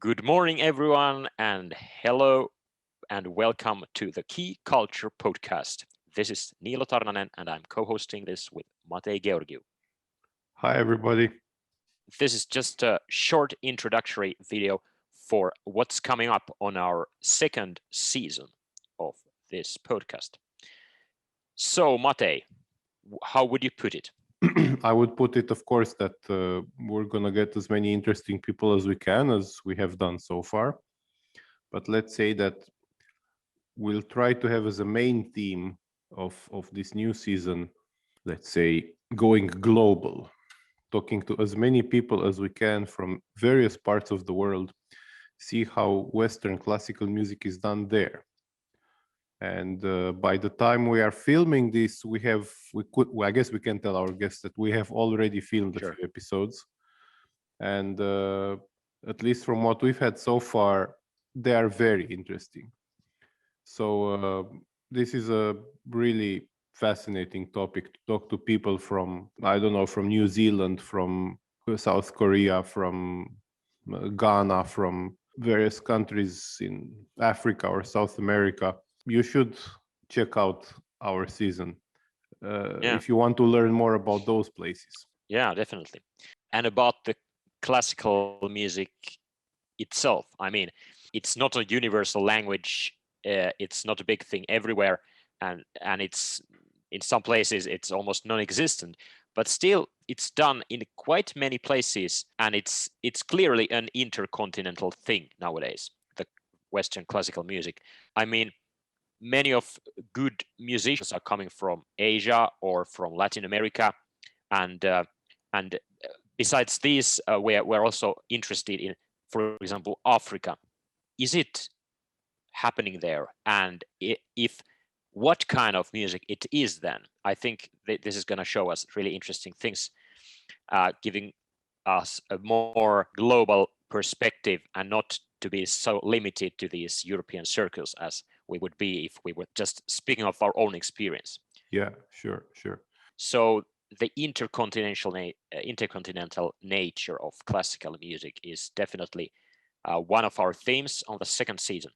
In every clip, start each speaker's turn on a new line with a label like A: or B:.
A: Good morning, everyone, and hello and welcome to the KeyKulture podcast. This is Hanna Tarnanen, and I'm co-hosting this with Matei Georgiou.
B: Hi, everybody.
A: This is just a short introductory video for what's coming up on our second season of this podcast. So, Matei, how would you put it?
B: I would put it, of course, that we're going to get as many interesting people as we can, as we have done so far. But let's say that we'll try to have as a main theme of this new season, let's say, going global, talking to as many people as we can from various parts of the world, see how Western classical music is done there. And by the time we are filming this, I guess we can tell our guests that we have already filmed a few episodes. And at least from what we've had so far, they are very interesting. So this is a really fascinating topic to talk to people from, I don't know, from New Zealand, from South Korea, from Ghana, from various countries in Africa or South America. You should check out our season if you want to learn more about those places.
A: Yeah, definitely. And about the classical music itself, I mean, it's not a universal language. It's not a big thing everywhere, and it's in some places it's almost non-existent. But still, it's done in quite many places, and it's clearly an intercontinental thing nowadays. The Western classical music. I mean, many of good musicians are coming from Asia or from Latin America, and besides these, we're also interested in, for example, Africa. Is it happening there? And if what kind of music it is, then I think this is going to show us really interesting things, giving us a more global perspective and not to be so limited to these European circles as we would be if we were just speaking of our own experience.
B: Yeah, sure.
A: So the intercontinental nature of classical music is definitely one of our themes on the second season.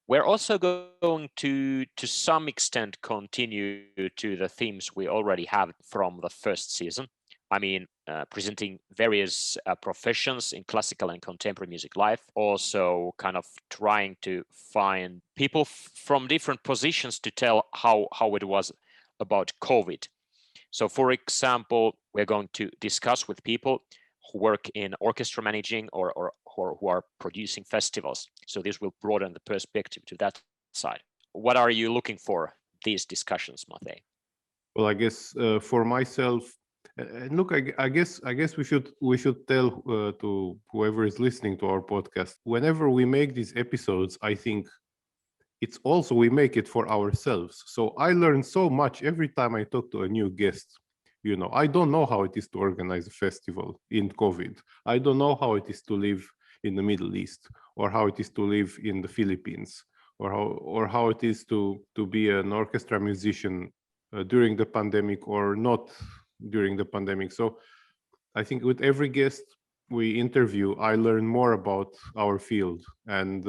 A: We're also going to some extent continue to the themes we already have from the first season. I mean, presenting various professions in classical and contemporary music life, also kind of trying to find people from different positions to tell how it was about COVID. So, for example, we're going to discuss with people who work in orchestra managing or who are producing festivals. So this will broaden the perspective to that side. What are you looking for these discussions, Matei?
B: Well, I guess for myself, look, I guess we should tell to whoever is listening to our podcast, whenever we make these episodes, I think it's also we make it for ourselves. So I learn so much every time I talk to a new guest. You know, I don't know how it is to organize a festival in COVID. I don't know how it is to live in the Middle East, or how it is to live in the Philippines, or how it is to be an orchestra musician during the pandemic or not during the pandemic. So I think with every guest we interview, I learn more about our field. And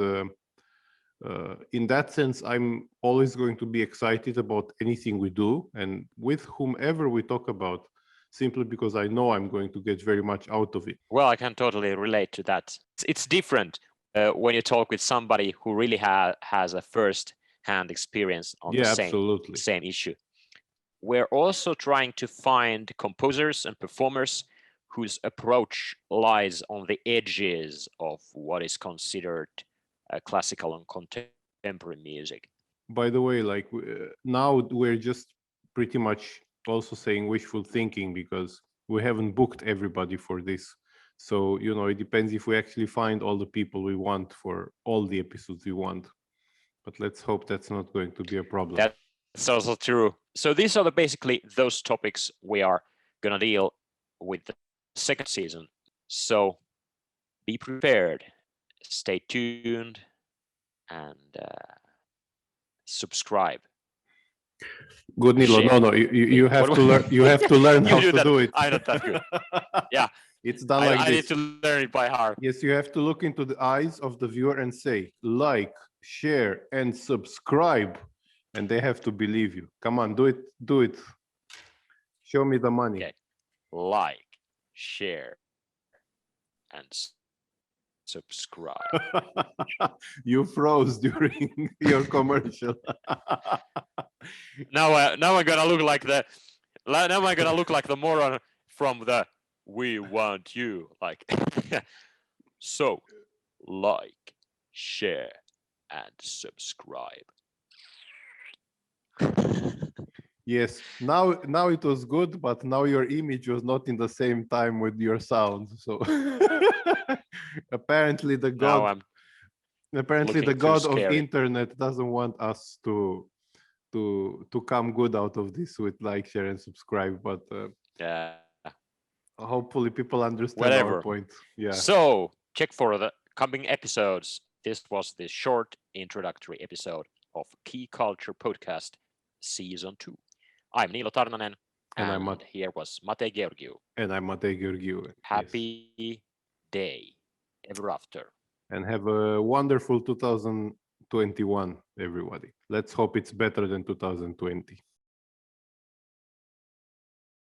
B: in that sense, I'm always going to be excited about anything we do and with whomever we talk about, simply because I know I'm going to get very much out of it.
A: Well, I can totally relate to that. It's different when you talk with somebody who really has a first-hand experience on the same issue. We're also trying to find composers and performers whose approach lies on the edges of what is considered classical and contemporary music.
B: By the way, like now we're just pretty much also saying wishful thinking because we haven't booked everybody for this. So, you know, it depends if we actually find all the people we want for all the episodes we want. But let's hope that's not going to be a problem.
A: That's also true. So these are basically those topics we are going to deal with the second season. So be prepared, stay tuned, and subscribe.
B: Good, Nilo. No, you have to learn. You have to learn how to do it.
A: I'm not that good. Yeah,
B: It's done like
A: I need
B: this.
A: to learn it by heart.
B: Yes, you have to look into the eyes of the viewer and say, like, share, and subscribe. And they have to believe you. Come on, do it. Do it. Show me the money.
A: Okay. Like, share, and subscribe.
B: You froze during your commercial.
A: Now I'm gonna look like the moron from the "We Want You" like. So, like, share, and subscribe.
B: Yes, now it was good, but now your image was not in the same time with your sound. So apparently the
A: Now I'm looking too
B: god of
A: scary.
B: internet doesn't want us to come good out of this with like, share, and subscribe. But
A: Yeah.
B: hopefully people understand our
A: Whatever.
B: point. Yeah.
A: So, check for the coming episodes. This was the short introductory episode of KeyKulture Podcast Season 2. I'm Niilo Tarnanen,
B: And
A: and here was Mate Georgiou.
B: And I'm Matei Georgiou. Yes.
A: Happy day ever after.
B: And have a wonderful 2021, everybody. Let's hope it's better than 2020.